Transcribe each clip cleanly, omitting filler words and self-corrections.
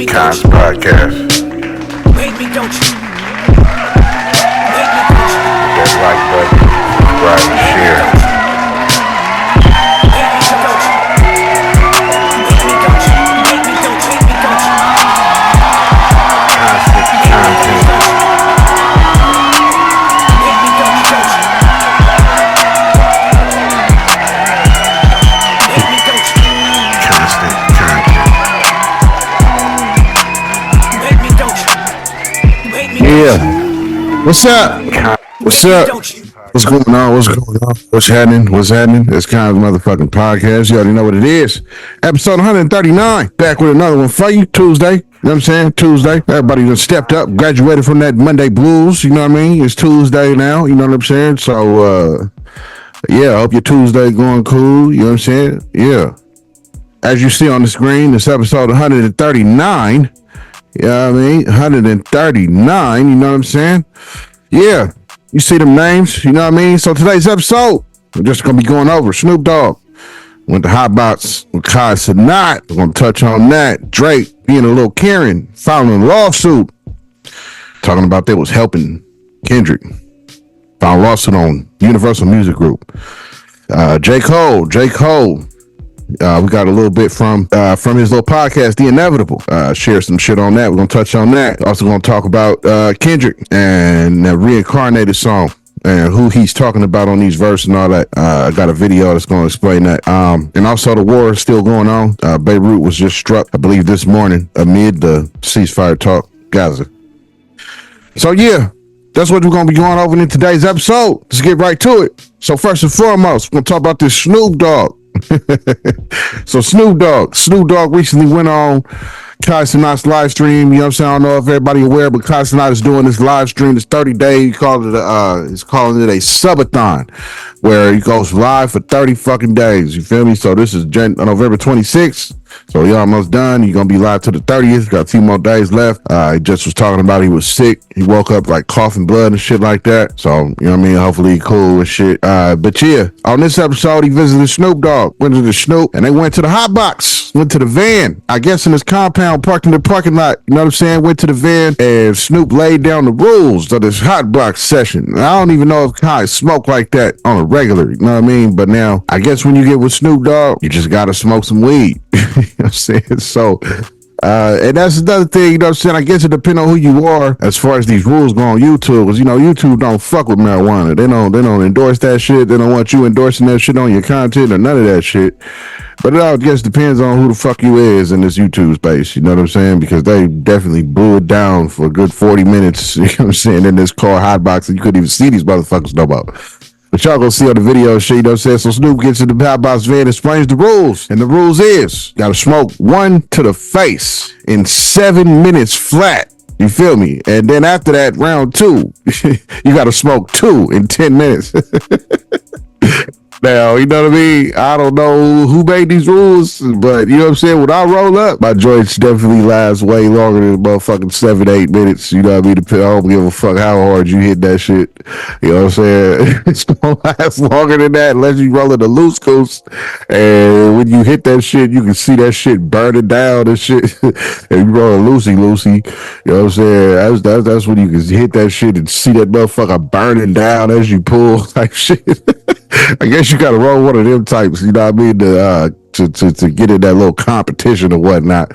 Kons podcast. That like button, subscribe and share. Yeah. What's up? What's up? What's going on? What's going on? What's happening? What's happening? It's Kons motherfucking podcast. You already know what it is. Episode 139. Back with another one for you. Tuesday. You know what I'm saying? Tuesday. Everybody done stepped up, graduated from that Monday blues. You know what I mean? It's Tuesday now. You know what I'm saying? So, yeah, I hope your Tuesday going cool. You know what I'm saying? Yeah. As you see on the screen, this episode 139. You know what I mean? 139, you know what I'm saying? Yeah, you see them names, you know what I mean? So today's episode, we're just going to be going over Snoop Dogg. Went to hot box with Cenat. We're going to touch on that. Drake being a little Karen, filing a lawsuit. Talking about they was helping Kendrick. Filed a lawsuit on Universal Music Group. J.Cole. We got a little bit from his little podcast, The Inevitable. Share some shit on that. We're going to touch on that. Also going to talk about Kendrick and the Reincarnated song and who he's talking about on these verses and all that. I got a video that's going to explain that. And also the war is still going on. Beirut was just struck, I believe, this morning amid the ceasefire talk, Gaza. So, yeah, that's what we're going to be going over in today's episode. Let's get right to it. So, first and foremost, we're going to talk about this Snoop Dogg. So Snoop Dogg recently went on Cenat's live stream. You know what I'm saying? I don't know if everybody aware, but Cenat is doing this live stream. It's 30 days. He's calling it a subathon, where he goes live for 30 fucking days. You feel me? So this is November 26th. So you're almost done. You're gonna be live to the 30th. Got 2 more days left. He just was talking about he was sick. He woke up like coughing blood and shit like that. So you know what I mean? Hopefully he cool and shit. But yeah, on this episode he visited Snoop Dogg. Went to the Snoop and they went to the hot box. Went to the van. I guess in his compound, parked in the parking lot. You know what I'm saying? Went to the van and Snoop laid down the rules of this hot box session. And I don't even know if guys smoke like that on a regular. You know what I mean? But now I guess when you get with Snoop Dogg, you just gotta smoke some weed. You know what I'm saying? So, and that's another thing, you know what I'm saying? I guess it depends on who you are as far as these rules go on YouTube. Because, you know, YouTube don't fuck with marijuana. They don't endorse that shit. They don't want you endorsing that shit on your content or none of that shit. But it all just depends on who the fuck you is in this YouTube space. You know what I'm saying? Because they definitely blew it down for a good 40 minutes, you know what I'm saying, in this car hotbox, and you couldn't even see these motherfuckers no more. But y'all gonna see on the video shit, you know what I'm saying? So Snoop gets in the hot box van and explains the rules. And the rules is, gotta smoke 1 to the face in 7 minutes flat. You feel me? And then after that, round 2, you gotta smoke 2 in 10 minutes. Now, you know what I mean? I don't know who made these rules, but you know what I'm saying? When I roll up, my joints definitely last way longer than motherfucking 7-8 minutes. You know what I mean? I don't give a fuck how hard you hit that shit. You know what I'm saying? It's gonna last longer than that unless you roll in a loose goose. And when you hit that shit, you can see that shit burning down and shit. And you roll a loosey. You know what I'm saying? That's when you can hit that shit and see that motherfucker burning down as you pull type shit. I guess you gotta roll one of them types, you know what I mean, to get in that little competition or whatnot.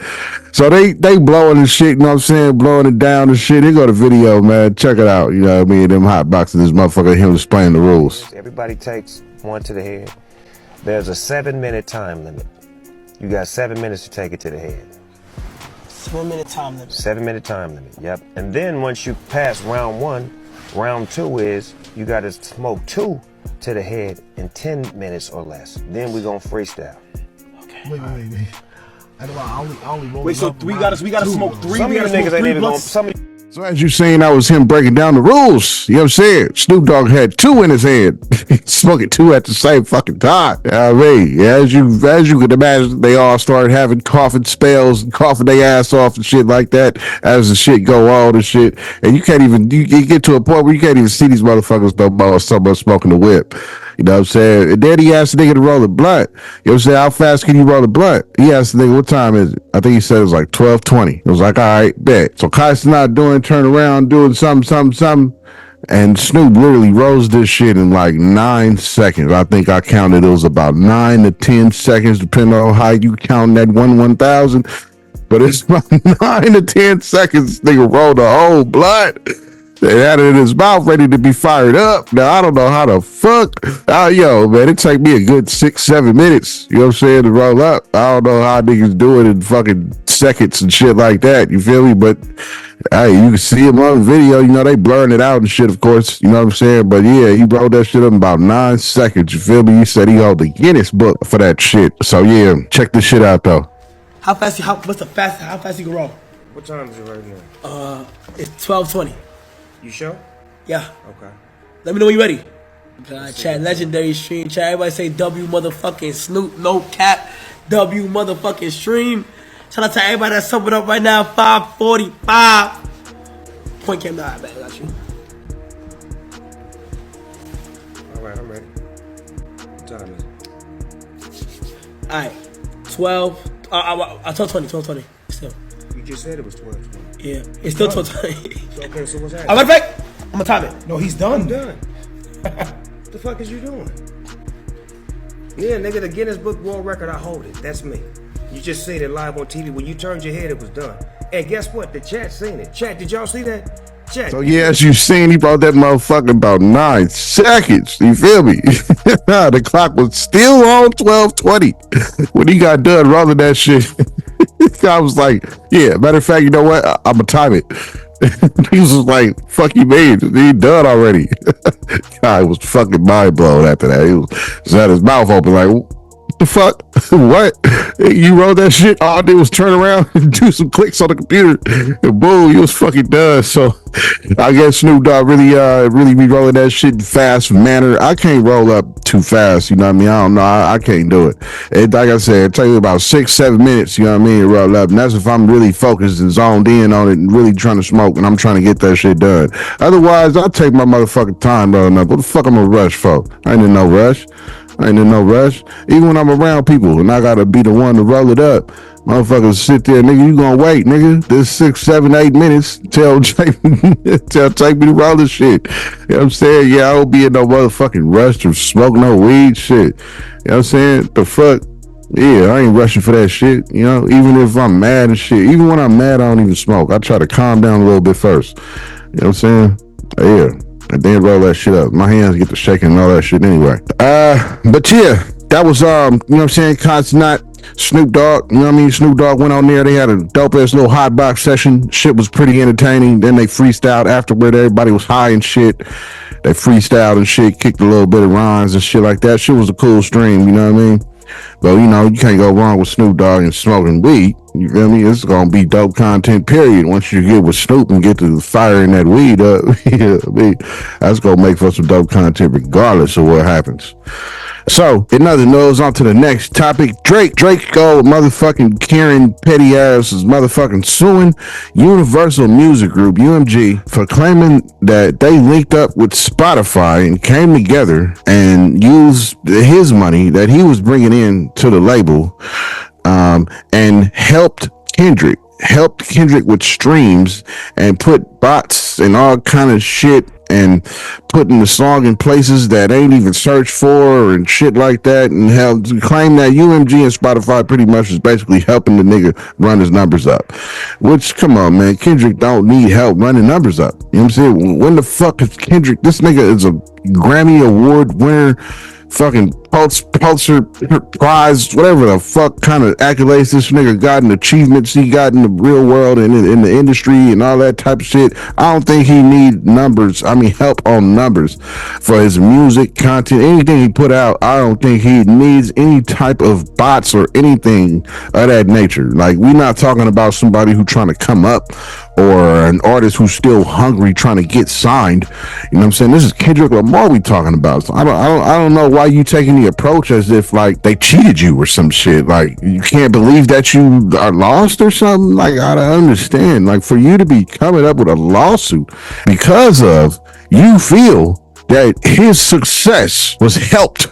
So they blowing the shit, you know what I'm saying, blowing it down and shit. Here go the video, man. Check it out. You know what I mean? Them hot boxing this motherfucker, him explaining the rules. Everybody takes 1 to the head. There's a 7-minute time limit. You got 7 minutes to take it to the head. 7-minute time limit. 7-minute time limit, yep. And then once you pass round 1, round 2 is you gotta smoke 2 to the head in 10 minutes or less. Then we're gonna freestyle. Okay. Wait. I only roll. Wait, so we gotta smoke 3. Some of you niggas ain't even gonna. So as you seen, that was him breaking down the rules. You know what I'm saying? Snoop Dogg had 2 in his hand. Smoking 2 at the same fucking time. You know what I mean? As you could imagine, they all started having coughing spells and coughing their ass off and shit like that as the shit go on and shit. And you can't even, you get to a point where you can't even see these motherfuckers no more. Someone smoking the whip. You know what I'm saying? And then he asked the nigga to roll a blunt. You know what I'm saying? How fast can you roll a blunt? He asked the nigga, what time is it? I think he said it was like 12:20. It was like, all right, bet. So Kai's not turn around, doing something. And Snoop literally rose this shit in like 9 seconds. I think I counted it was about 9 to 10 seconds, depending on how you count that 1,000. But it's about 9 to 10 seconds. Nigga rolled the whole blunt. They had it in his mouth ready to be fired up. Now, I don't know how the fuck. Yo, man, it take me a good 6-7 minutes, you know what I'm saying, to roll up. I don't know how niggas do it in fucking seconds and shit like that. You feel me? But, hey, you can see him on video. You know, they blurring it out and shit, of course. You know what I'm saying? But, yeah, he rolled that shit up in about 9 seconds. You feel me? He said he held the Guinness book for that shit. So, yeah, check this shit out, though. How fast you can roll? What time is it right now? It's 12:20. You sure? Yeah. Okay. Let me know when you're ready. Chat, legendary stream. Chat, everybody say W motherfucking Snoop, no cap. W motherfucking stream. Shout out to everybody that's subbing up right now. 5:45. Point cam down, man. I got you. All right, I'm ready. What time is it? All right. 12. I told 12:20. Still. You just said it was 12:20. Yeah. It's still 12:20. Okay, so what's happening? I'm right back. I'm gonna time it. No, he's done. I'm done. What the fuck is you doing? Yeah, nigga, the Guinness Book World Record, I hold it. That's me. You just seen it live on TV. When you turned your head, it was done. And guess what? The chat seen it. Chat, did y'all see that? Chat. So yeah, as you seen, he brought that motherfucker about 9 seconds. You feel me? The clock was still on 12:20 when he got done rolling that shit. I was like, yeah, matter of fact, you know what? I'm gonna time it. He was like, fuck you, man. He done already. I was fucking mind blown after that. He was had his mouth open like, what the fuck? What? You wrote that shit? All I did was turn around and do some clicks on the computer, and boom, you was fucking done. So I guess Snoop Dogg really be rolling that shit in fast manner. I can't roll up too fast, you know what I mean? I don't know. I can't do it. Like I said, it takes me about 6-7 minutes, you know what I mean, to roll up. And that's if I'm really focused and zoned in on it and really trying to smoke and I'm trying to get that shit done. Otherwise, I'll take my motherfucking time rolling up. What the fuck I'm gonna rush for? I ain't in no rush. Even when I'm around people and I gotta be the one to roll it up, motherfuckers sit there, nigga, you gonna wait, nigga. This 6, 7, 8 minutes tell take me to roll this shit. You know what I'm saying? Yeah, I don't be in no motherfucking rush to smoke no weed shit. You know what I'm saying? The fuck? Yeah, I ain't rushing for that shit. You know, even if I'm mad and shit. Even when I'm mad, I don't even smoke. I try to calm down a little bit first. You know what I'm saying? Yeah. And then roll that shit up. My hands get to shaking and all that shit anyway. But yeah, that was you know what I'm saying, Cenat, Snoop Dogg, you know what I mean? Snoop Dogg went on there, they had a dope ass little hot box session. Shit was pretty entertaining. Then they freestyled afterward, everybody was high and shit. They freestyled and shit, kicked a little bit of rhymes and shit like that. Shit was a cool stream, you know what I mean? But you know, you can't go wrong with Snoop Dogg and smoking weed. You feel me? It's gonna be dope content, period. Once you get with Snoop and get to firing that weed up, yeah, I mean, that's gonna make for some dope content regardless of what happens. So, in other news, on to the next topic. Drake go with motherfucking Karen Petty ass is motherfucking suing Universal Music Group, UMG, for claiming that they linked up with Spotify and came together and used his money that he was bringing in to the label, and helped Kendrick with streams and put bots and all kind of shit and putting the song in places that ain't even searched for and shit like that, and claim that UMG and Spotify pretty much is basically helping the nigga run his numbers up. Which, come on, man, Kendrick don't need help running numbers up. You know what I'm saying? When the fuck is Kendrick? This nigga is a Grammy Award winner, fucking Pulitzer Prize, whatever the fuck kind of accolades this nigga got and achievements he got in the real world and in the industry and all that type of shit. I don't think he need help on numbers for his music content, anything he put out. I don't think he needs any type of bots or anything of that nature. Like, we're not talking about somebody who trying to come up or an artist who's still hungry trying to get signed. You know what I'm saying? This is Kendrick Lamar we talking about. So I don't know why you taking the approach as if like they cheated you or some shit. Like, you can't believe that you are lost or something. Like, I don't understand. Like, for you to be coming up with a lawsuit because of you feel that his success was helped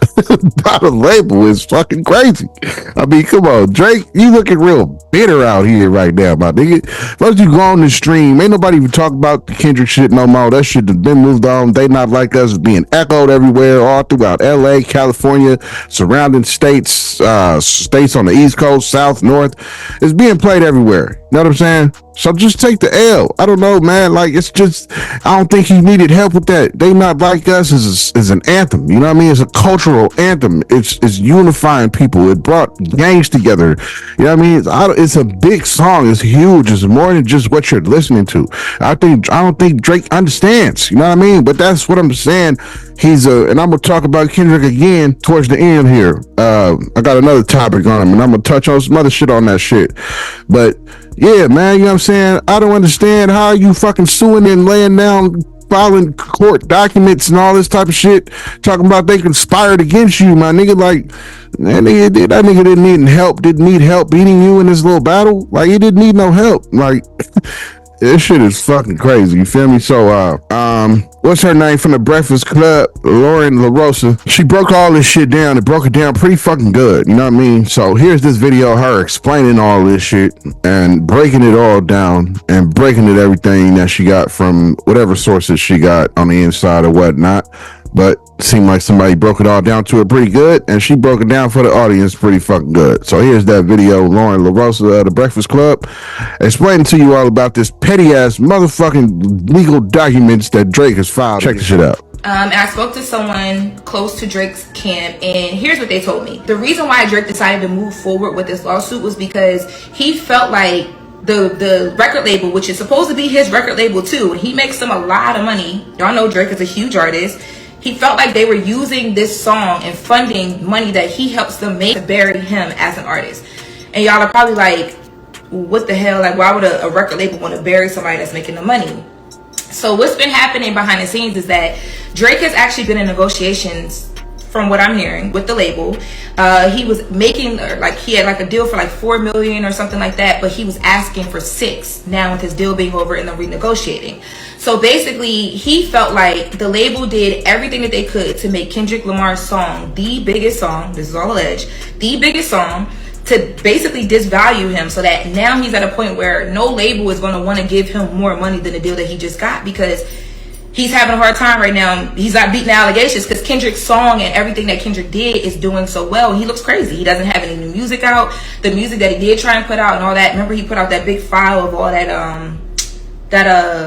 by the label is fucking crazy. I mean, come on, Drake, you looking real bitter out here right now, my nigga. First you go on the stream, ain't nobody even talk about the Kendrick shit no more. That shit has been moved on. They Not Like Us is being echoed everywhere, all throughout LA, California, surrounding states, states on the East Coast, South, North. It's being played everywhere. You know what I'm saying? So just take the L. I don't know, man. Like, it's just, I don't think he needed help with that. They Not Like Us is an anthem. You know what I mean? It's a cultural anthem. It's unifying people. It brought gangs together. You know what I mean? It's a big song. It's huge. It's more than just what you're listening to. I don't think Drake understands. You know what I mean? But that's what I'm saying. And I'm gonna talk about Kendrick again towards the end here. I got another topic on him, and I'm gonna touch on some other shit on that shit. But yeah, man, you know what I'm saying? I don't understand how you fucking suing and laying down, filing court documents and all this type of shit, talking about they conspired against you, my nigga. Like, that nigga didn't need help beating you in this little battle. Like, he didn't need no help. Like, this shit is fucking crazy. You feel me? So, what's her name from the Breakfast Club? Lauren LaRosa. She broke all this shit down. It broke it down pretty fucking good. You know what I mean? So here's this video of her explaining all this shit and breaking it all down and breaking it everything that she got from whatever sources she got on the inside or whatnot. But it seemed like somebody broke it all down to it pretty good, and she broke it down for the audience pretty fucking good. So here's that video, Lauren LaRosa of the Breakfast Club, explaining to you all about this petty ass motherfucking legal documents that Drake has filed. Check this shit out. And I spoke to someone close to Drake's camp, and here's what they told me. The reason why Drake decided to move forward with this lawsuit was because he felt like the record label, which is supposed to be his record label too, and he makes them a lot of money. Y'all know Drake is a huge artist. He felt like they were using this song and funding money that he helps them make to bury him as an artist. And y'all are probably like, what the hell? Like, why would a record label want to bury somebody that's making the money? So what's been happening behind the scenes is that Drake has actually been in negotiations, from what I'm hearing, with the label. He was making, like, he had like a deal for like $4 million or something like that, but he was asking for $6 million now with his deal being over and them renegotiating. So basically, he felt like the label did everything that they could to make Kendrick Lamar's song the biggest song, this is all alleged, the biggest song, to basically disvalue him, so that now he's at a point where no label is going to want to give him more money than the deal that he just got, because he's having a hard time right now. He's not beating the allegations because Kendrick's song and everything that Kendrick did is doing so well. He looks crazy. He doesn't have any new music out. The music that he did try and put out and all that, remember he put out that big file of all that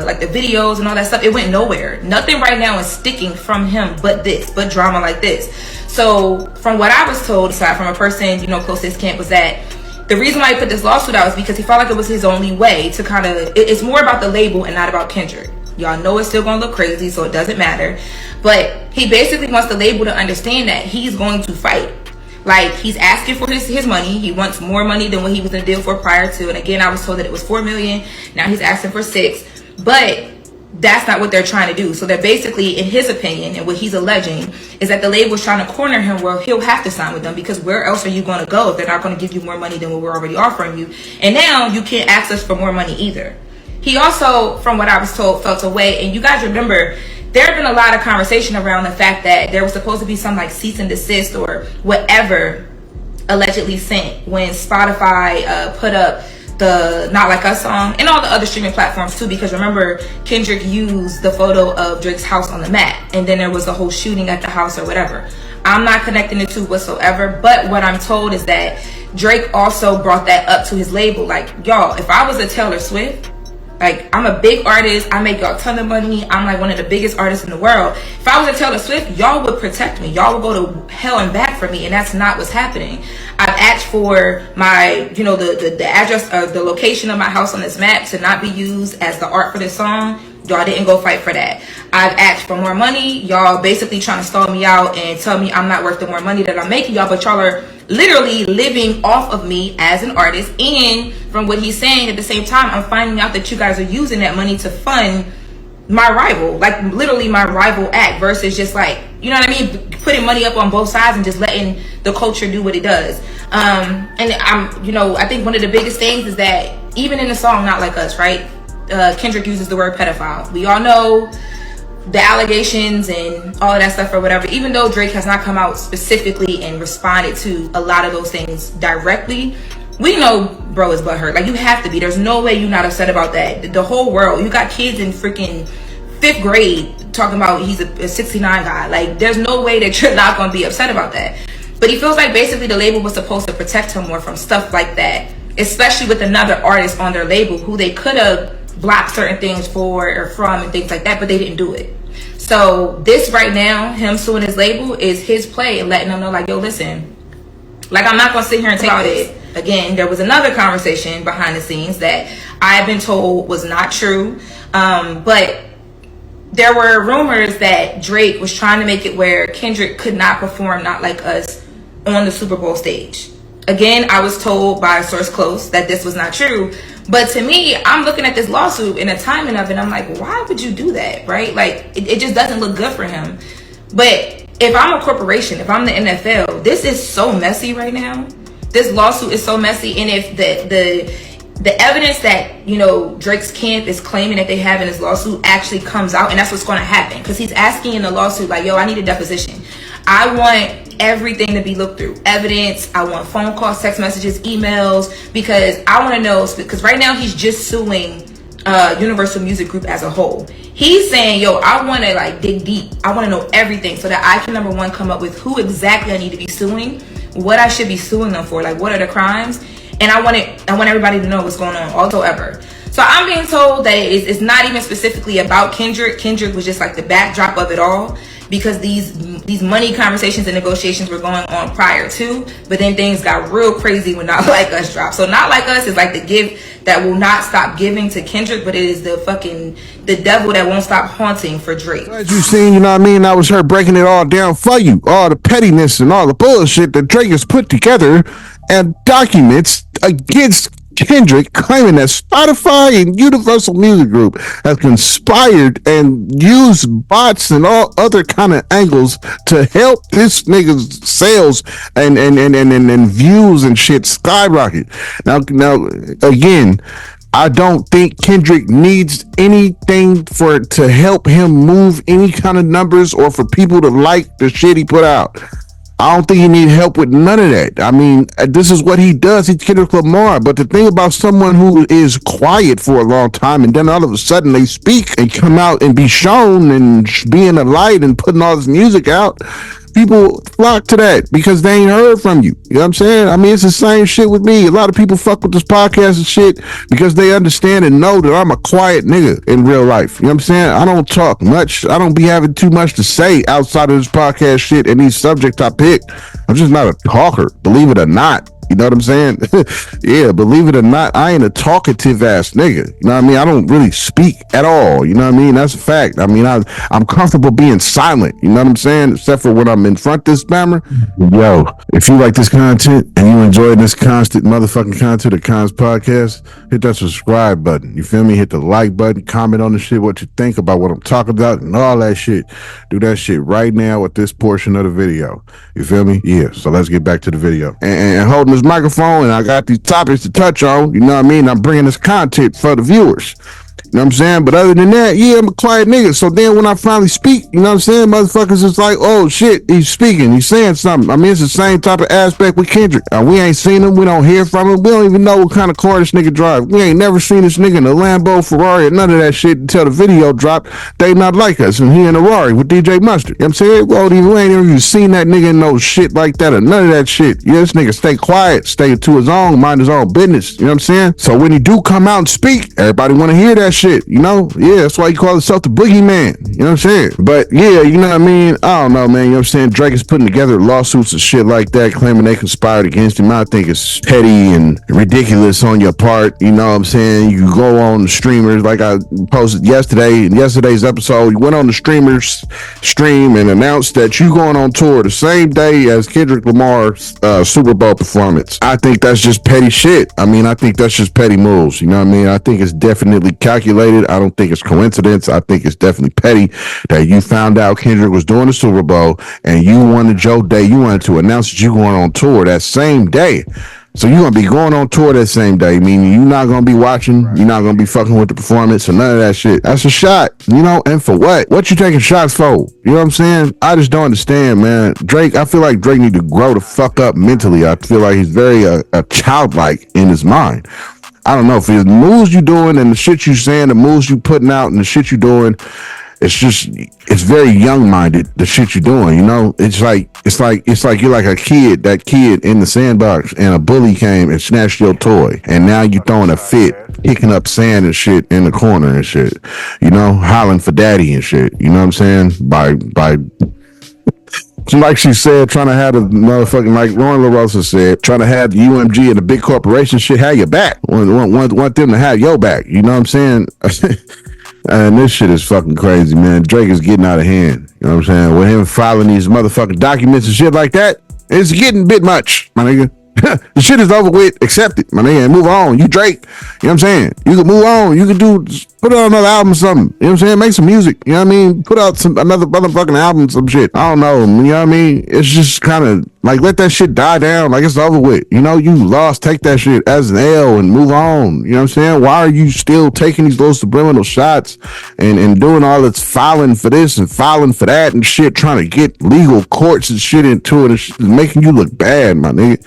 like the videos and all that stuff. It went nowhere. Nothing right now is sticking from him but drama like this. So from what I was told, aside from a person, you know, close to his camp, was that the reason why he put this lawsuit out was because he felt like it was his only way to kind of, it's more about the label and not about Kendrick. Y'all know it's still gonna look crazy, so it doesn't matter. But he basically wants the label to understand that he's going to fight. Like, he's asking for his money. He wants more money than what he was in a deal for prior to. And again, I was told that it was $4 million. Now he's asking for $6 million. But that's not what they're trying to do. So they're basically, in his opinion, and what he's alleging, is that the label is trying to corner him where he'll have to sign with them, because where else are you going to go if they're not going to give you more money than what we're already offering you? And now you can't ask us for more money either. He also, from what I was told, felt away. And you guys remember, there had been a lot of conversation around the fact that there was supposed to be some like cease and desist or whatever allegedly sent when Spotify put up the Not Like Us song, and all the other streaming platforms too, because remember, Kendrick used the photo of Drake's house on the map, and then there was a whole shooting at the house or whatever. I'm not connecting the two whatsoever, but what I'm told is that Drake also brought that up to his label. Like, y'all, if I was a Taylor Swift, like, I'm a big artist, I make y'all a ton of money, I'm like one of the biggest artists in the world. If I was a Taylor Swift, y'all would protect me. Y'all would go to hell and back for me, and that's not what's happening. I've asked for my, you know, the address or the location of my house on this map to not be used as the art for this song. Y'all didn't go fight for that. I've asked for more money. Y'all basically trying to stall me out and tell me I'm not worth the more money that I'm making y'all, but y'all are literally living off of me as an artist. And from what he's saying, at the same time, I'm finding out that you guys are using that money to fund my rival, like literally my rival act, versus just like, you know what I mean, putting money up on both sides and just letting the culture do what it does. And I'm, you know, I think one of the biggest things is that even in the song Not Like Us, right, Kendrick uses the word pedophile. We all know the allegations and all of that stuff or whatever, even though Drake has not come out specifically and responded to a lot of those things directly, we know bro is butthurt. Like, you have to be. There's no way you're not upset about that. The whole world, you got kids in freaking 5th grade talking about he's a 69 guy. Like, there's no way that you're not going to be upset about that. But he feels like basically the label was supposed to protect him more from stuff like that, especially with another artist on their label who they could have blocked certain things for or from and things like that, but they didn't do it. So this right now, him suing his label, is his play and letting them know, like, yo, listen, like, I'm not going to sit here and take this. Again, there was another conversation behind the scenes that I've been told was not true. But there were rumors that Drake was trying to make it where Kendrick could not perform Not Like Us on the Super Bowl stage. Again, I was told by a source close that this was not true. But to me, I'm looking at this lawsuit and the timing of it, I'm like, why would you do that, right? Like, it just doesn't look good for him. But if I'm a corporation, if I'm the NFL, this is so messy right now. This lawsuit is so messy. And if the evidence that, you know, Drake's camp is claiming that they have in this lawsuit actually comes out, and that's what's going to happen, because he's asking in the lawsuit, like, yo, I need a deposition. I want everything to be looked through. Evidence. I want phone calls, text messages, emails, because I want to know, because right now he's just suing Universal Music Group as a whole. He's saying, yo, I want to, like, dig deep. I want to know everything so that I can, number one, come up with who exactly I need to be suing, what I should be suing them for, like, what are the crimes, and I want everybody to know what's going on whatsoever. So I'm being told that it's not even specifically about Kendrick. Kendrick was just like the backdrop of it all, because these money conversations and negotiations were going on prior to, but then things got real crazy when Not Like Us dropped. So Not Like Us is like the gift that will not stop giving to Kendrick, but it is the devil that won't stop haunting for Drake. As you seen, you know what I mean, that was her breaking it all down for you. All the pettiness and all the bullshit that Drake has put together and documents against Kendrick, claiming that Spotify and Universal Music Group have conspired and used bots and all other kind of angles to help this nigga's sales and views and shit skyrocket. Now again, I don't think Kendrick needs anything to help him move any kind of numbers or for people to like the shit he put out. I don't think he need help with none of that. I mean, this is what he does. He's Kendrick Lamar. But the thing about someone who is quiet for a long time and then all of a sudden they speak and come out and be shown and be in the light and putting all this music out, people flock to that because they ain't heard from you. You know what I'm saying? I mean, it's the same shit with me. A lot of people fuck with this podcast and shit because they understand and know that I'm a quiet nigga in real life. You know what I'm saying? I don't talk much. I don't be having too much to say outside of this podcast shit and these subjects I pick. I'm just not a talker, believe it or not. You know what I'm saying? Yeah, believe it or not, I ain't a talkative ass nigga. You know what I mean? I don't really speak at all. You know what I mean? That's a fact. I mean, I'm comfortable being silent. You know what I'm saying? Except for when I'm in front of this spammer. Yo, if you like this content and you enjoy this constant motherfucking content of Kons podcast, hit that subscribe button. You feel me? Hit the like button, comment on the shit, what you think about what I'm talking about and all that shit. Do that shit right now with this portion of the video. You feel me? Yeah, so let's get back to the video. And holding this microphone and I got these topics to touch on, you know what I mean? I'm bringing this content for the viewers. You know what I'm saying? But other than that, yeah, I'm a quiet nigga. So then when I finally speak, you know what I'm saying? Motherfuckers is like, oh shit, he's speaking, he's saying something. I mean, it's the same type of aspect with Kendrick. We ain't seen him, we don't hear from him, we don't even know what kind of car this nigga drive. We ain't never seen this nigga in a Lambo, Ferrari, or none of that shit until the video dropped. They Not Like Us, and he in a Rari with DJ Mustard. You know what I'm saying? We ain't even seen that nigga in no shit like that or none of that shit. Yeah, this nigga stay quiet, stay to his own, mind his own business. You know what I'm saying? So when he do come out and speak, everybody want to hear that shit, you know? Yeah, that's why he call himself the boogeyman. You know what I'm saying? But yeah, you know what I mean? I don't know, man. You know what I'm saying? Drake is putting together lawsuits and shit like that, claiming they conspired against him. I think it's petty and ridiculous on your part. You know what I'm saying? You go on the streamers, like I posted yesterday, in yesterday's episode, you went on the streamers stream and announced that you going on tour the same day as Kendrick Lamar's Super Bowl performance. I think that's just petty shit. I mean, I think that's just petty moves. You know what I mean? I think it's definitely calculated. I don't think it's coincidence. I think it's definitely petty that you found out Kendrick was doing the Super Bowl and you wanted your day. You wanted to announce that you going on tour that same day. So you're gonna be going on tour that same day, meaning you're not gonna be watching, you're not gonna be fucking with the performance or none of that shit. That's a shot, you know, and for what? What you taking shots for? You know what I'm saying? I just don't understand, man. Drake, I feel like Drake need to grow the fuck up mentally. I feel like he's very childlike in his mind. I don't know if the moves you doing and the shit you saying, the moves you putting out and the shit you doing, it's very young minded, the shit you're doing, you know? It's like you're like a kid, that kid in the sandbox, and a bully came and snatched your toy, and now you throwing a fit, picking up sand and shit in the corner and shit, you know, hollering for daddy and shit, you know what I'm saying? By like she said, trying to have the motherfucking, like Lauren LaRosa said, trying to have the UMG and the big corporation shit have your back. Want them to have your back. You know what I'm saying? And this shit is fucking crazy, man. Drake is getting out of hand. You know what I'm saying? With him filing these motherfucking documents and shit like that, it's getting a bit much, my nigga. The shit is over with. Accept it, my nigga, and move on. You Drake. You know what I'm saying? You can move on. You can put out another album or something. You know what I'm saying? Make some music. You know what I mean? Put out another motherfucking album, some shit. I don't know. You know what I mean? It's just kind of like, let that shit die down. Like, it's over with. You know, you lost. Take that shit as an L and move on. You know what I'm saying? Why are you still taking these little subliminal shots and doing all this filing for this and filing for that and shit, trying to get legal courts and shit into it and shit, making you look bad, my nigga.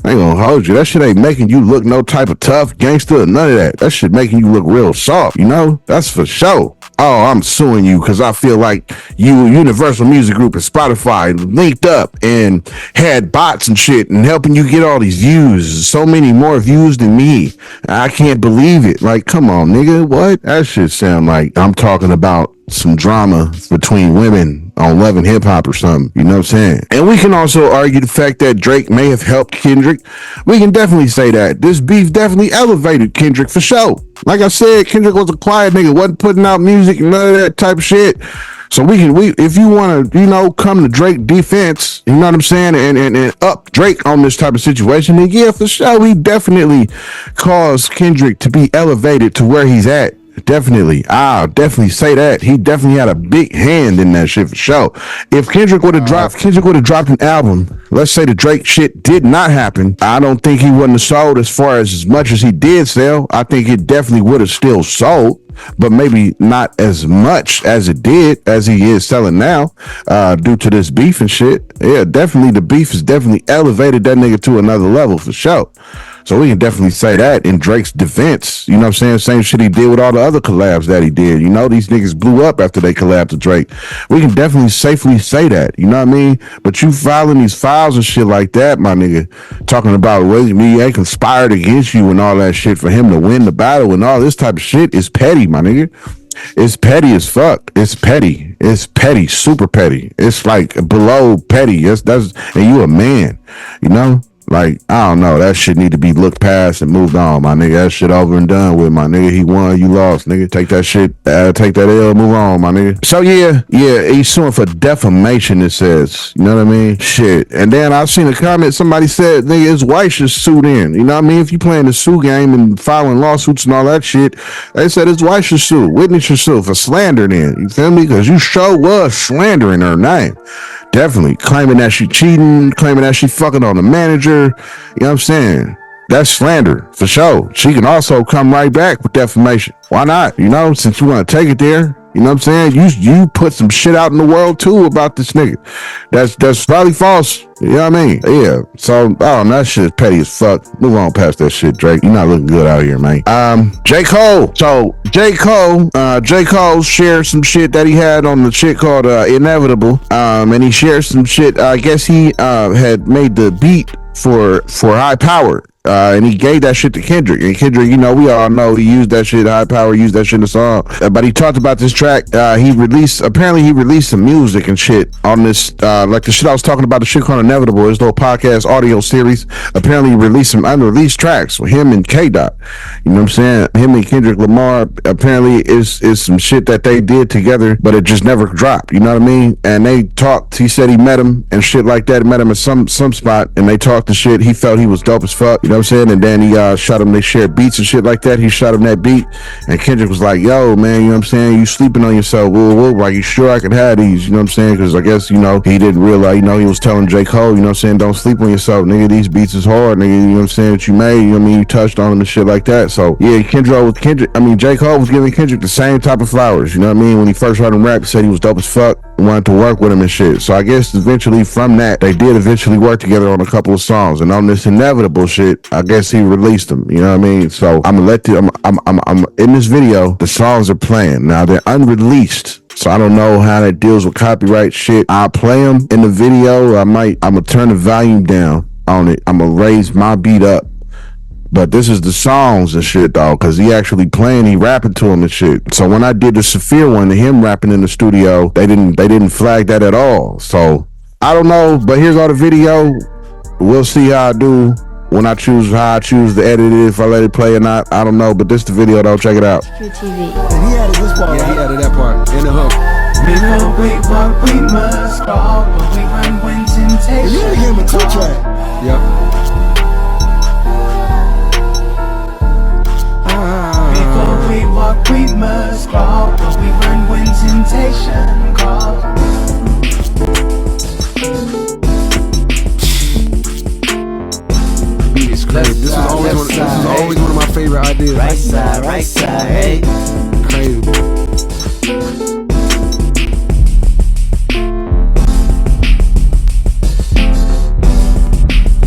I ain't gonna hold you. That shit ain't making you look no type of tough gangster or none of that. That shit making you look real soft, you know? That's for sure. Oh, I'm suing you because I feel like you, Universal Music Group and Spotify, linked up and had bots and shit and helping you get all these views. So many more views than me. I can't believe it. Like, come on, nigga. What? That shit sound like I'm talking about some drama between women on Love and Hip Hop or something, you know what I'm saying? And we can also argue the fact that Drake may have helped Kendrick. We can definitely say that. This beef definitely elevated Kendrick for sure. Like I said, Kendrick was a quiet nigga, wasn't putting out music and none of that type of shit. So we if you want to, you know, come to Drake defense, you know what I'm saying, and up Drake on this type of situation, then yeah, for sure, he definitely caused Kendrick to be elevated to where he's at. Definitely. I'll definitely say that. He definitely had a big hand in that shit for sure. If Kendrick would have dropped an album, let's say the Drake shit did not happen, I don't think he wouldn't have sold as much as he did sell. I think it definitely would have still sold, but maybe not as much as it did, as he is selling now, due to this beef and shit. Yeah, definitely the beef has definitely elevated that nigga to another level for sure. So we can definitely say that in Drake's defense. You know what I'm saying? Same shit he did with all the other collabs that he did. You know, these niggas blew up after they collabed with Drake. We can definitely safely say that. You know what I mean? But you filing these files and shit like that, my nigga, talking about they conspired against you and all that shit for him to win the battle and all this type of shit is petty, my nigga. It's petty as fuck. It's petty. It's petty, super petty. It's like below petty. That's and you a man, you know? Like, I don't know. That shit need to be looked past and moved on, my nigga. That shit over and done with, my nigga. He won, you lost, nigga. Take that shit, take that L, move on, my nigga. So yeah, he's suing for defamation, it says. You know what I mean? Shit. And then I seen a comment, somebody said, nigga, his wife should sue in. You know what I mean? If you playing the sue game and filing lawsuits and all that shit, they said his wife should sue. Whitney should sue for slander then. You feel me? Because you sure was slandering her name. Definitely. Claiming that she cheating, claiming that she fucking on the manager. You know what I'm saying? That's slander for sure. She can also come right back with defamation. Why not? You know, since you want to take it there, you know what I'm saying? You put some shit out in the world too about this nigga. That's probably false. You know what I mean? Yeah. So, that shit is petty as fuck. Move on past that shit, Drake. You're not looking good out here, man. J.Cole. So, J.Cole shared some shit that he had on the shit called Inevitable. And he shared some shit. I guess he had made the beat for High Power. And he gave that shit to Kendrick. And Kendrick, you know, we all know he used that shit, High Power, used that shit in the song. But he talked about this track. He released some music and shit on this, like the shit I was talking about, the shit called Inevitable, his little podcast audio series. Apparently he released some unreleased tracks with him and K-Dot. You know what I'm saying? Him and Kendrick Lamar apparently is some shit that they did together, but it just never dropped. You know what I mean? And they talked, he said he met him and shit like that, met him at some spot, and they talked the shit. He felt he was dope as fuck. You know what I'm saying? And then he shot him, they shared beats and shit like that. He shot him that beat, and Kendrick was like, yo, man, you know what I'm saying? You sleeping on yourself. Whoa. Like, you sure I can have these? You know what I'm saying? Because I guess, you know, he didn't realize, you know, he was telling J.Cole, you know what I'm saying? Don't sleep on yourself, nigga. These beats is hard, nigga. You know what I'm saying? That you made, you know what I mean? You touched on them and shit like that. So, yeah, J.Cole was giving Kendrick the same type of flowers. You know what I mean? When he first heard him rap, he said he was dope as fuck, wanted to work with him and shit. So I guess eventually from that, they did eventually work together on a couple of songs. And on this Inevitable shit, I guess he released them. You know what I mean? So I'm gonna let I'm in this video, the songs are playing. Now they're unreleased. So I don't know how that deals with copyright shit. I'll play them in the video. I'm gonna turn the volume down on it. I'm gonna raise my beat up. But this is the songs and shit, though, because he actually playing, he rapping to him and shit. So when I did the Saphir one, him rapping in the studio, they didn't flag that at all. So I don't know, but here's all the video. We'll see how I do when I choose how I choose to edit it, if I let it play or not. I don't know, but this the video though. Check it out. And he added this part. Yeah, he added that part in the hook. Before we walk, we must crawl, but we run when temptation. And you only gave him a 2-track. Yep. Before we walk, we must crawl, but we run when temptation calls. Beat is crazy. This was always one of my favorite ideas. Right side, hey. Crazy.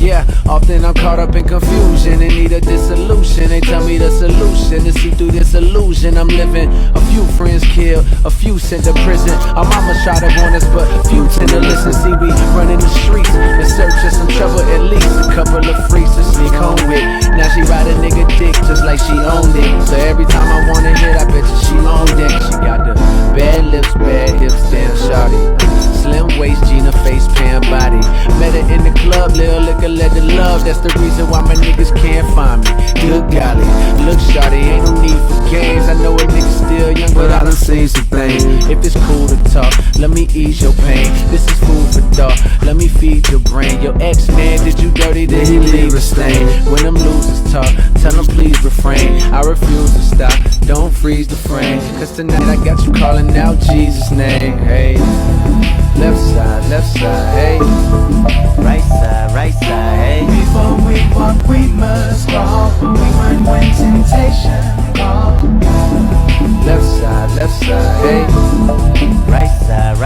Yeah, often I'm caught up in confusion and need a dissolution. They tell me the solution to see through this illusion. I'm living, a few friends killed, a few sent to prison. Our mama shot up on us, but few tend to listen. See, we running the streets in search of some trouble, at least a couple of freaks to sneak home with. Now she ride a nigga dick just like she owned it. So every time I wanna hit, I bet you she owned it. She got the bad lips, bad hips, damn shawty. Slim waist, Gina face, pan body. Met her in the club, little liquor, let the love. That's the reason why my niggas can't find me. Good golly, look shawty, ain't no need for games. I know a nigga still young, but I done seen some things. If it's cool to talk, let me ease your pain. This is food for thought, let me feed your brain. Your ex-man did you dirty, did he leave a stain? When them losers talk, tell them please refrain. I refuse to stop, don't freeze the frame. Cause tonight I got you calling out Jesus' name. Hey, left side, hey. Right side, hey. Before we walk, we must crawl, but we run when temptation calls. Left side, hey. Right side,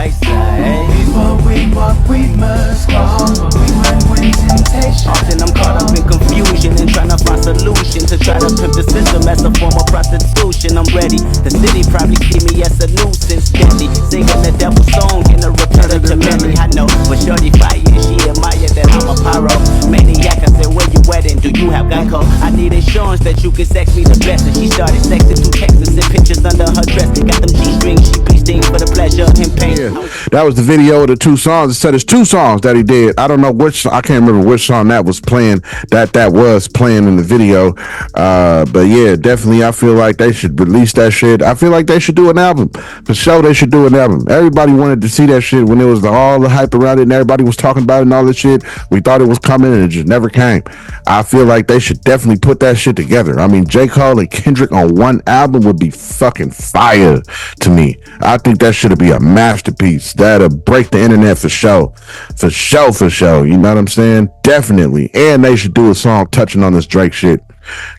hey. Before we walk, we must crawl, but we run when temptation. Often I'm caught up in confusion and trying to find solution to try to pimp the system as a form of prostitution. I'm ready. The city probably see me as a nuisance, deadly, singing the devil's song in a return to many. I know, but shorty fire, she admire that I'm a pyro maniac. I said, where you at and do you have Geico? I need insurance that you can sex me the best. And she started sexting through texts and pictures under her dress. Got them G-strings, she beats things for the pleasure and pain. Yeah, that was the video of the two songs. It said it's two songs that he did. I don't know which, I can't remember which song that was playing, that was playing in the video. But yeah, definitely I feel like they should release that shit. I feel like they should do an album. For sure they should do an album. Everybody wanted to see that shit when it was all the hype around it and everybody was talking about it and all this shit. We thought it was coming and it just never came. I feel like they should definitely put that shit together. I mean, J.Cole and Kendrick on one album would be fucking fire to me. I think that should be a masterpiece. That'll break the internet for sure. For sure. You know what I'm saying? Definitely. And they should do a song touching on this Drake shit.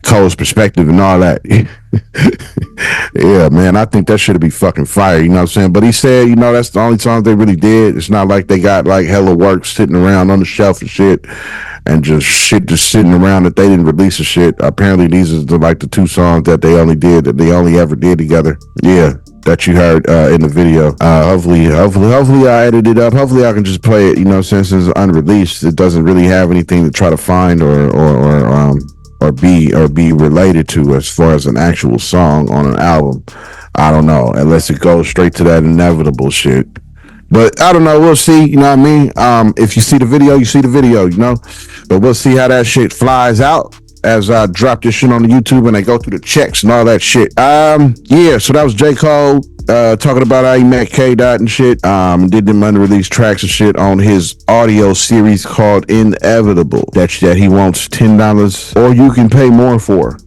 Cole's perspective and all that. Yeah, man, I think that should be fucking fire, you know what I'm saying? But he said, you know, that's the only songs they really did. It's not like they got like hella work sitting around on the shelf and shit and just sitting around that they didn't release a shit. Apparently these are the two songs that they only ever did together. Yeah, that you heard in the video. Hopefully I edited it up. Hopefully I can just play it, you know, since it's unreleased. It doesn't really have anything to try to find or be related to as far as an actual song on an album. I don't know, unless it goes straight to that Inevitable shit. But I don't know, we'll see, you know what I mean? If you see the video, you see the video, you know? But we'll see how that shit flies out as I drop this shit on the YouTube and they go through the checks and all that shit. Yeah, so that was J. Cole, talking about how he met K Dot and shit. Did them unreleased tracks and shit on his audio series called Inevitable. That he wants $10 or you can pay more for.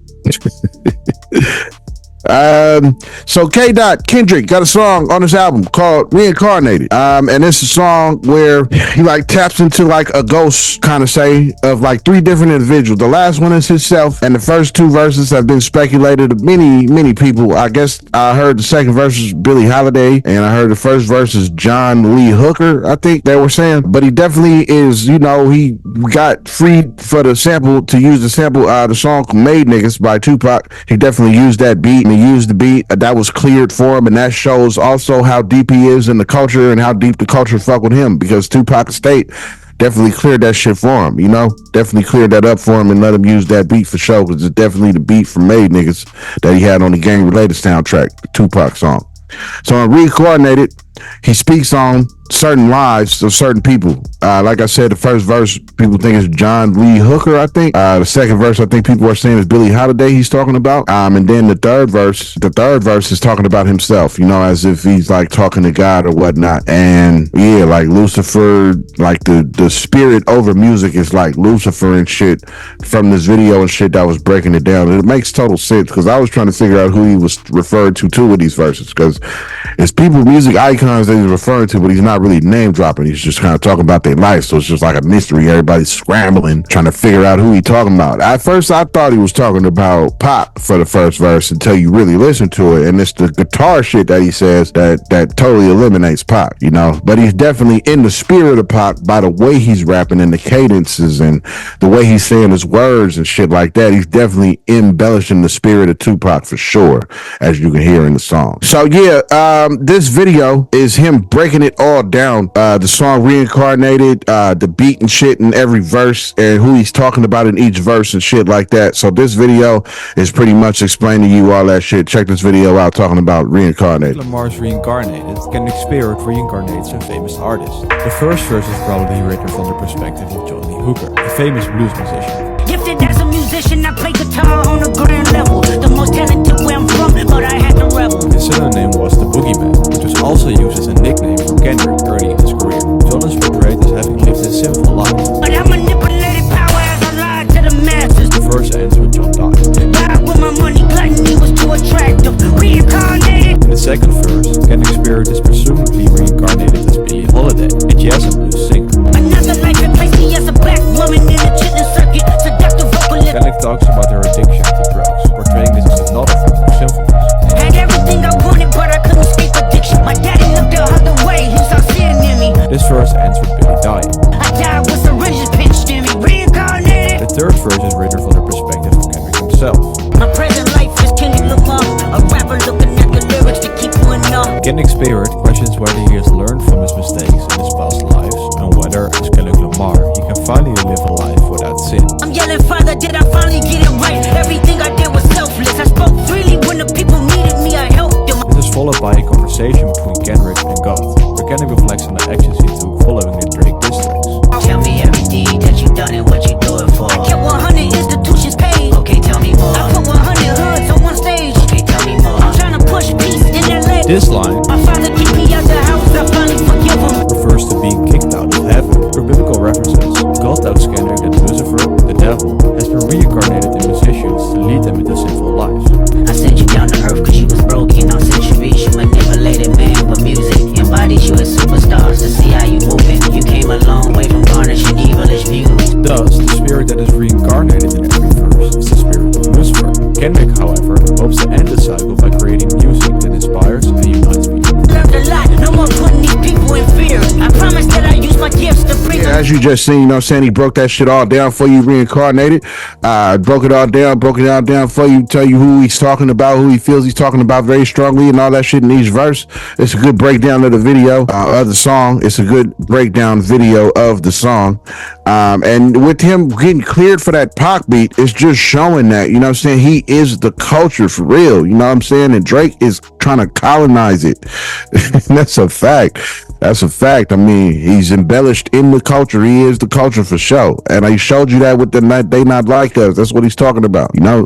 So K Dot Kendrick got a song on his album called Reincarnated. And it's a song where he like taps into like a ghost kind of say of like three different individuals. The last one is himself, and the first two verses have been speculated to many people. I guess I heard the second verse is Billie Holiday, and I heard the first verse is John Lee Hooker, I think they were saying. But he definitely is, you know, he got freed for the sample to use the sample the song Made Niggas by Tupac. He definitely used that beat. And he used the beat that was cleared for him, and that shows also how deep he is in the culture and how deep the culture fuck with him, because Tupac Estate definitely cleared that shit for him, you know, definitely cleared that up for him and let him use that beat for show, because it's definitely the beat from Made Niggas that he had on the Gang Related soundtrack, the Tupac song. So on Reincarnated, he speaks on certain lives of certain people. Like I said, the first verse people think is John Lee Hooker, I think. The second verse I think people are saying is Billie Holiday he's talking about. And then the third verse is talking about himself, you know, as if he's like talking to God or whatnot. And yeah, like Lucifer, like the spirit over music is like Lucifer and shit from this video and shit that was breaking it down. And it makes total sense, because I was trying to figure out who he was referred to with these verses, because it's people, music icons that he's referring to, but he's not really name dropping. He's just kind of talking about their life, so it's just like a mystery. Everybody's scrambling trying to figure out who he's talking about. At first I thought he was talking about Pop for the first verse until you really listen to it, and it's the guitar shit that he says that totally eliminates Pop, you know. But he's definitely in the spirit of Pop by the way he's rapping and the cadences and the way he's saying his words and shit like that. He's definitely embellishing the spirit of Tupac for sure, as you can hear in the song. So yeah, this video is him breaking it all down. The song Reincarnated, the beat and shit in every verse, and who he's talking about in each verse and shit like that. So this video is pretty much explaining you all that shit. Check this video out talking about Reincarnated. Lamar's Reincarnated, Kendrick's Beirut reincarnates a famous artist. The first verse is probably written from the perspective of John Lee Hooker, a famous blues musician. Gifted as a musician, I play guitar on a grand level. The most talented where I'm from, but I had to rebel. His synonym was the Boogeyman, which was also used as a nickname for Kendrick early in his career. John is portrayed as having lived a simple life. But I manipulated power as I lied to the masses. The verse ends with John dying. Died with my money, gluttony was too attractive. Reincarnated. In the second verse, Kendrick's spirit is presumably reincarnated as Billie Holiday, a jazz and blues singer. Another life replaced me as a black woman in a chitlin circuit. Seductive vocalist. Kendrick talks about her addiction to drugs, portraying this as another form of sinfulness. Had everything I wanted, but I couldn't escape addiction. My daddy looked the other way, he saw sin in me. This verse ends with Billie dying. I died with syringes pinched in me. Reincarnated. The third verse is written from the perspective of Kendrick himself. My present life is Kendrick Lamar, a rapper looking at the lyrics to keep going on. Kendrick's Beirut questions whether he has learned from his mistakes in his past lives, and whether, as Kendrick Lamar, he can finally live a life without sin. I'm yelling, Father, did I finally get it right? Everything I did was selfless. I spoke freely when the people needed me, I helped them. This is followed by a conversation between Kendrick and God, where Kendrick reflects on the actions he took following the Drake diss tracks. Tell me every deed that you done and what you do it for. I kept 100 institutions paid. Okay, tell me more. I put 100 hoods on one stage. Okay, tell me more. I'm trying to push peace in LA. This line, my father kicked me out the house, I finally forgive him. refers to being kicked out of heaven. Through biblical references, God tells Kendrick that Lucifer, the devil, has been reincarnated in musicians to lead them into sinful lives. I sent you down to earth cause you was broken. I'll set you reach, you manipulated man, but music embodies you as superstars to see how you moving. You came a long way from garnishing evilish views. Thus, the spirit that is reincarnated in every verse is the spirit of Lucifer. Kendrick, however, hopes to end the cycle by creating music that inspires and unites people. Learned a lot, no more putting these people in fear. I promise that I use my gifts to bring as you just seen, you know what I'm saying, he broke that shit all down for you, Reincarnated. Broke it all down for you, tell you who he's talking about, who he feels he's talking about very strongly, and all that shit in each verse. It's a good breakdown of the video of the song. It's a good breakdown video of the song. And with him getting cleared for that Pac beat, it's just showing that, you know what I'm saying, he is the culture for real, you know what I'm saying? And Drake is trying to colonize it. That's a fact. That's a fact. I mean, he's embellished in the culture. He is the culture for sure. And I showed you that with the night They Not Like Us. That's what he's talking about, you know?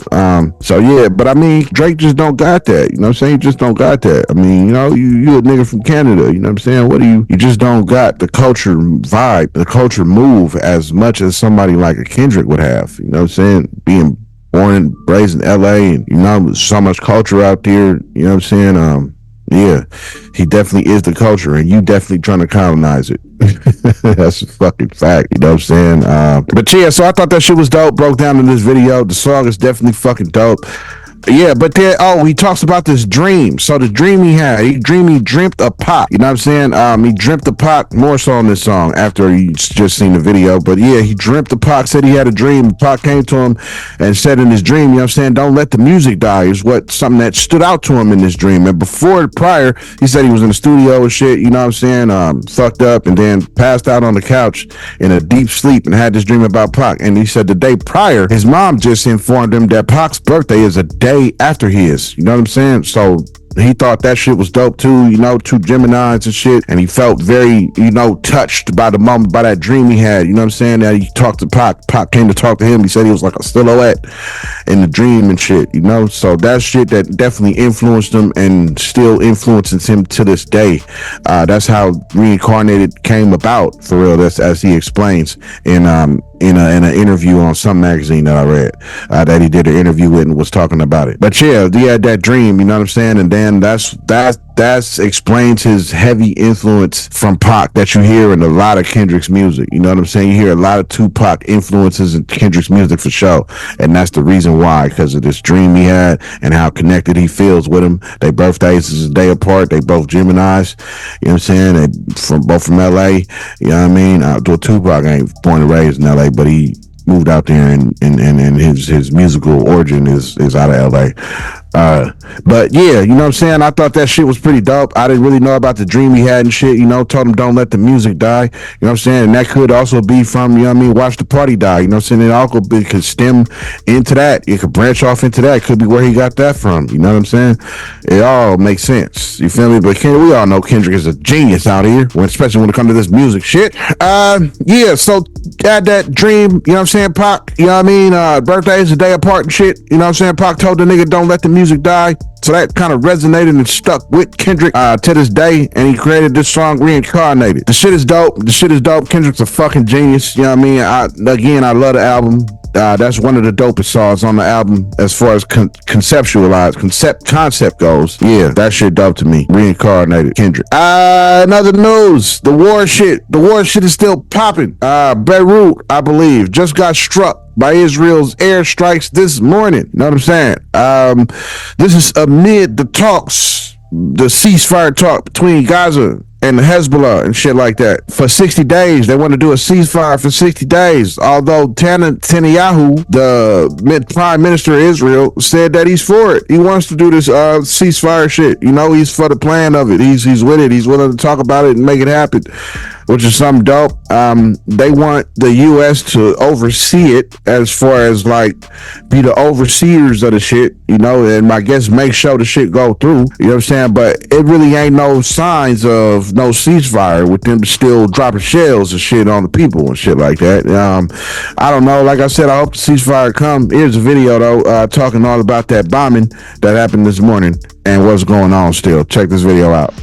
So yeah, but I mean, Drake just don't got that. You know what I'm saying? He just don't got that. I mean, you know, you a nigga from Canada, you know what I'm saying? What do you just don't got the culture vibe, the culture move as much as somebody like a Kendrick would have. You know what I'm saying? Being born and raised in LA, and you know, so much culture out there, you know what I'm saying? Yeah, he definitely is the culture, and you definitely trying to colonize it. That's a fucking fact, you know what I'm saying? But yeah, so I thought that shit was dope. Broke down in this video. The song is definitely fucking dope. Yeah, but then, he talks about this dream. So the dream he had, he dreamt a Pac. You know what I'm saying? He dreamt a Pac more so on this song after he just seen the video. But yeah, he dreamt a Pac, said he had a dream. Pac came to him and said in his dream, you know what I'm saying, don't let the music die, is something that stood out to him in this dream. And prior, he said he was in the studio and shit, you know what I'm saying, fucked up and then passed out on the couch in a deep sleep and had this dream about Pac. And he said the day prior, his mom just informed him that Pac's birthday is a day after his, you know what I'm saying? So he thought that shit was dope too, you know, two Geminis and shit, and he felt very, you know, touched by the moment, by that dream he had, you know what I'm saying? That he talked to Pac came to talk to him. He said he was like a silhouette in the dream and shit, you know? So that shit that definitely influenced him and still influences him to this day. That's how Reincarnated came about, for real. That's as he explains in an interview on some magazine that I read, that he did an interview with and was talking about it. But yeah, he had that dream, you know what I'm saying? And then that explains his heavy influence from Pac that you hear in a lot of Kendrick's music. You know what I'm saying? You hear a lot of Tupac influences in Kendrick's music for sure. And that's the reason why, because of this dream he had and how connected he feels with him. Their birthdays is a day apart. They both Geminis. You know what I'm saying? They both from LA. You know what I mean? Tupac ain't born and raised in LA, but he moved out there and his musical origin is out of LA. But yeah, you know what I'm saying? I thought that shit was pretty dope. I didn't really know about the dream he had and shit, you know, told him don't let the music die, you know what I'm saying? And that could also be from, you know what I mean, watch the party die, you know what I'm saying? It also could stem into that. It could branch off into that. It could be where he got that from, you know what I'm saying? It all makes sense, you feel me? But we all know Kendrick is a genius out here, especially when it comes to this music shit. Yeah, so had that dream, you know what I'm saying, Pac, you know what I mean? Birthdays a day apart and shit, you know what I'm saying? Pac told the nigga don't let the music die. So that kind of resonated and stuck with Kendrick to this day, and he created this song Reincarnated. The shit is dope. Kendrick's a fucking genius, you know what I mean? I love the album. That's one of the dopest songs on the album as far as concept goes. Yeah, that shit dope to me. Reincarnated, Kendrick. Another news, the war shit is still popping. Beirut, I believe, just got struck by Israel's airstrikes this morning. You know what I'm saying? This is amid the ceasefire talk between Gaza and Hezbollah and shit like that. For 60 days, they want to do a ceasefire for 60 days. Although Netanyahu, the prime minister of Israel, said that he's for it. He wants to do this ceasefire shit. You know, he's for the plan of it. He's with it. He's willing to talk about it and make it happen, which is something dope. They want the U.S. to oversee it as far as like be the overseers of the shit, you know, and I guess make sure the shit go through, you know what I'm saying? But it really ain't no signs of no ceasefire with them still dropping shells and shit on the people and shit like that. I don't know. Like I said, I hope the ceasefire come. Here's a video though, talking all about that bombing that happened this morning and what's going on still. Check this video out.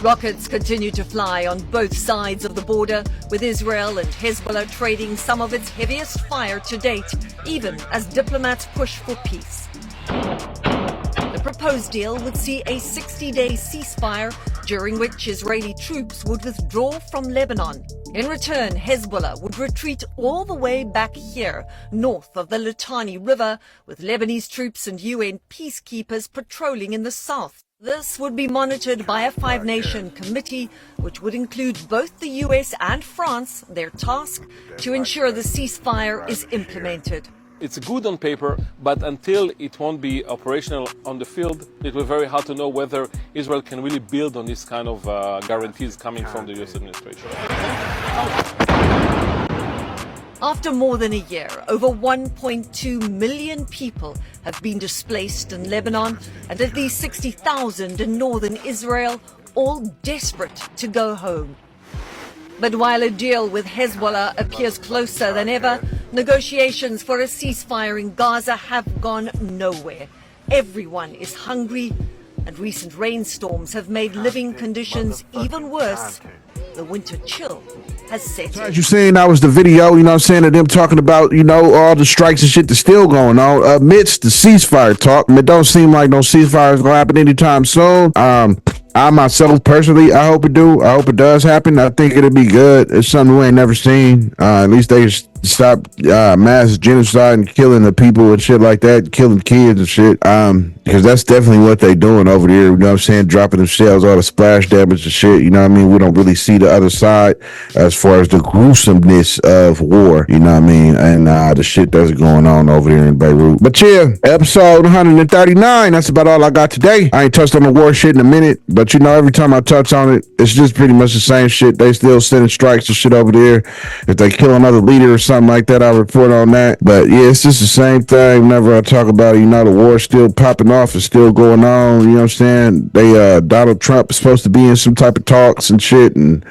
Rockets continue to fly on both sides of the border, with Israel and Hezbollah trading some of its heaviest fire to date, even as diplomats push for peace. The proposed deal would see a 60-day ceasefire, during which Israeli troops would withdraw from Lebanon. In return, Hezbollah would retreat all the way back here, north of the Litani River, with Lebanese troops and UN peacekeepers patrolling in the south. This would be monitored by a five-nation committee, which would include both the US and France, their task to ensure the ceasefire is implemented. It's good on paper, but until it won't be operational on the field, it will be very hard to know whether Israel can really build on this kind of guarantees coming from the US administration. After more than a year, over 1.2 million people have been displaced in Lebanon and at least 60,000 in northern Israel, all desperate to go home. But while a deal with Hezbollah appears closer than ever, negotiations for a ceasefire in Gaza have gone nowhere. Everyone is hungry, and recent rainstorms have made living conditions even worse. The winter chill has set in. As you seen, that was the video, you know what I'm saying, of them talking about, you know, all the strikes and shit that's still going on amidst the ceasefire talk. It don't seem like no ceasefire is going to happen anytime soon. I myself personally, I hope it do. I hope it does happen. I think it'll be good. It's something we ain't never seen. At least they stop mass genocide and killing the people and shit like that, killing kids and shit. Because that's definitely what they doing over there. You know what I'm saying? Dropping themselves, all the splash damage and shit. You know what I mean? We don't really see the other side as far as the gruesomeness of war. You know what I mean? And the shit that's going on over there in Beirut. But yeah, episode 139. That's about all I got today. I ain't touched on the war shit in a minute. But, you know, every time I touch on it, it's just pretty much the same shit. They still sending strikes and shit over there. If they kill another leader or something like that, I'll report on that. But, yeah, it's just the same thing. Whenever I talk about it, you know, the war's still popping off. It's still going on. You know what I'm saying? Donald Trump is supposed to be in some type of talks and shit and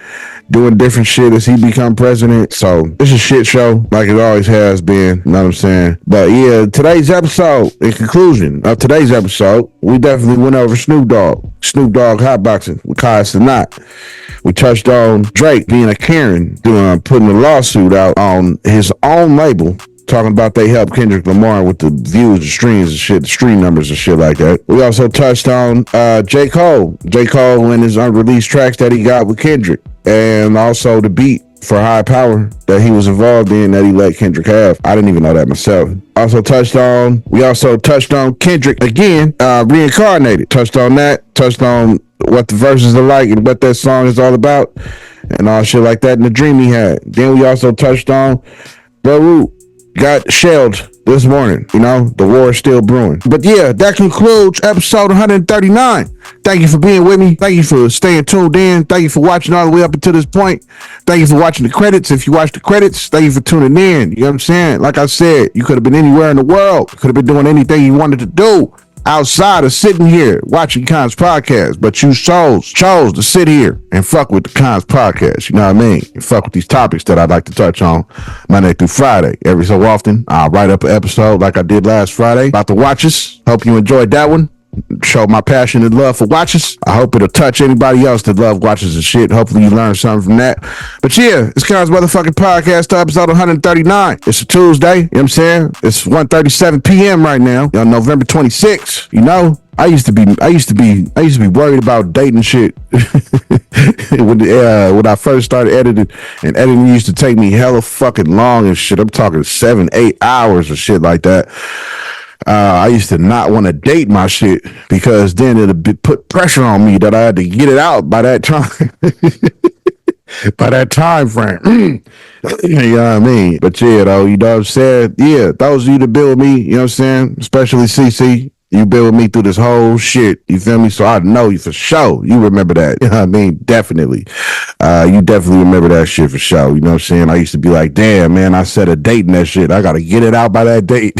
doing different shit as he become president. So, it's a shit show like it always has been. You know what I'm saying? But, yeah, today's episode, in conclusion of today's episode, we definitely went over Snoop Dogg hotboxing with Cenat. We touched on Drake being a Karen, putting a lawsuit out on his own label, talking about they helped Kendrick Lamar with the views, the streams and shit, the stream numbers and shit like that. We also touched on J.Cole and his unreleased tracks that he got with Kendrick, and also the beat for High Power that he was involved in that he let Kendrick have. I didn't even know that myself. We also touched on Kendrick again, Reincarnated. Touched on that. Touched on what the verses are like and what that song is all about and all shit like that and the dream he had. Then we also touched on Beirut got shelled this morning. You know, the war is still brewing. But yeah, that concludes episode 139. Thank you for being with me. Thank you for staying tuned in. Thank you for watching all the way up until this point. Thank you for watching the credits. If you watch the credits, thank you for tuning in. You know what I'm saying? Like I said, you could have been anywhere in the world. You could have been doing anything you wanted to do outside of sitting here watching Kons podcast, but you chose to sit here and fuck with the Kons podcast. You know what I mean? And fuck with these topics that I'd like to touch on Monday through Friday. Every so often, I'll write up an episode like I did last Friday about the watches. Hope you enjoyed that one. Show my passion and love for watches. I hope it'll touch anybody else that love watches and shit. Hopefully you learn something from that. But yeah, it's Kons motherfucking podcast, episode 139. It's a Tuesday. You know what I'm saying? It's 1:37 p.m. right now on November 26th. You know, I used to be worried about dating shit when I first started editing, and editing used to take me hella fucking long and shit. I'm talking 7-8 hours or shit like that. I used to not want to date my shit because then it'd put pressure on me that I had to get it out by that time. By that time frame. You know what I mean? But yeah, though, you know what I'm saying? Yeah, those of you that build with me, you know what I'm saying? Especially CC. You been with me through this whole shit. You feel me? So I know you for sure. You remember that. You know what I mean? Definitely. You definitely remember that shit for sure. You know what I'm saying? I used to be like, damn, man, I set a date in that shit. I got to get it out by that date.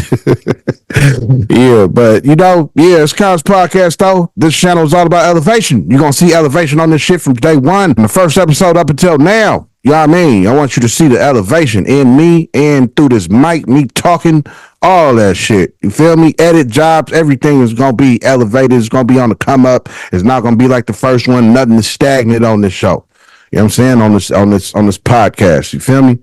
Yeah, but you know, yeah, it's Kons podcast though. This channel is all about elevation. You're going to see elevation on this shit from day one. From the first episode up until now. You know what I mean? I want you to see the elevation in me and through this mic, me talking, all that shit. You feel me? Edit jobs, everything is going to be elevated. It's going to be on the come up. It's not going to be like the first one. Nothing is stagnant on this show. You know what I'm saying? On this podcast. You feel me?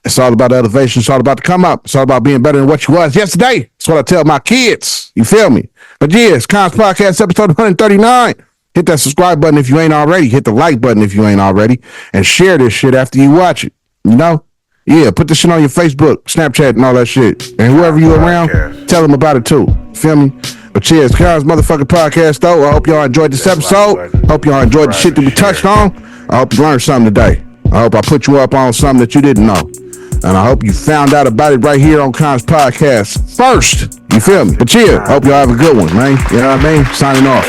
It's all about elevation. It's all about the come up. It's all about being better than what you was yesterday. That's what I tell my kids. You feel me? But yeah, it's Kons podcast episode 139. Hit that subscribe button if you ain't already. Hit the like button if you ain't already. And share this shit after you watch it. You know? Yeah, put this shit on your Facebook, Snapchat, and all that shit. And whoever you around, tell them about it too. Feel me? But cheers, Kons motherfucking podcast though. I hope y'all enjoyed this episode. Hope y'all enjoyed the shit that we touched on. I hope you learned something today. I hope I put you up on something that you didn't know. And I hope you found out about it right here on Kons podcast first. You feel me? But cheers. Hope y'all have a good one, man. You know what I mean? Signing off.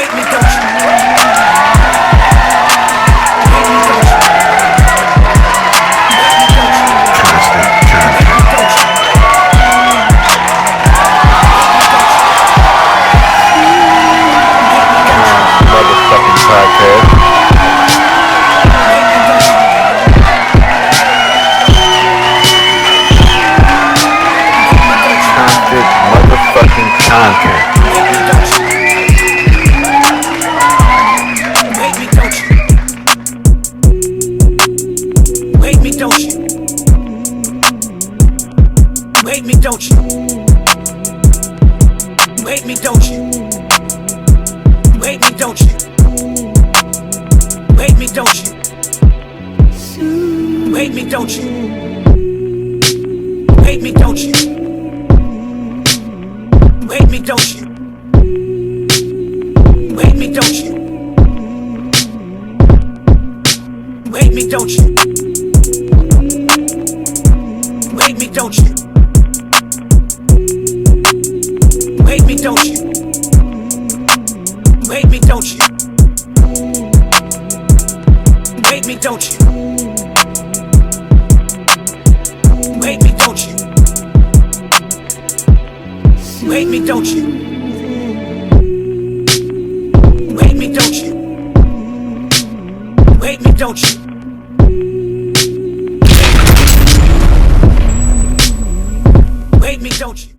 you? Wake me, don't you? Wake me, don't you? Wake me, don't you? Wake me, don't you? Wake me, don't you? Wake me, don't you? Wake me, don't you? Wake me, don't you? Wake me, don't you? Wake me, don't you? Wake me, don't you? Wake me, don't you? Wake me, don't you? Wake me, don't you? Wake me, don't you? Wake me, don't you?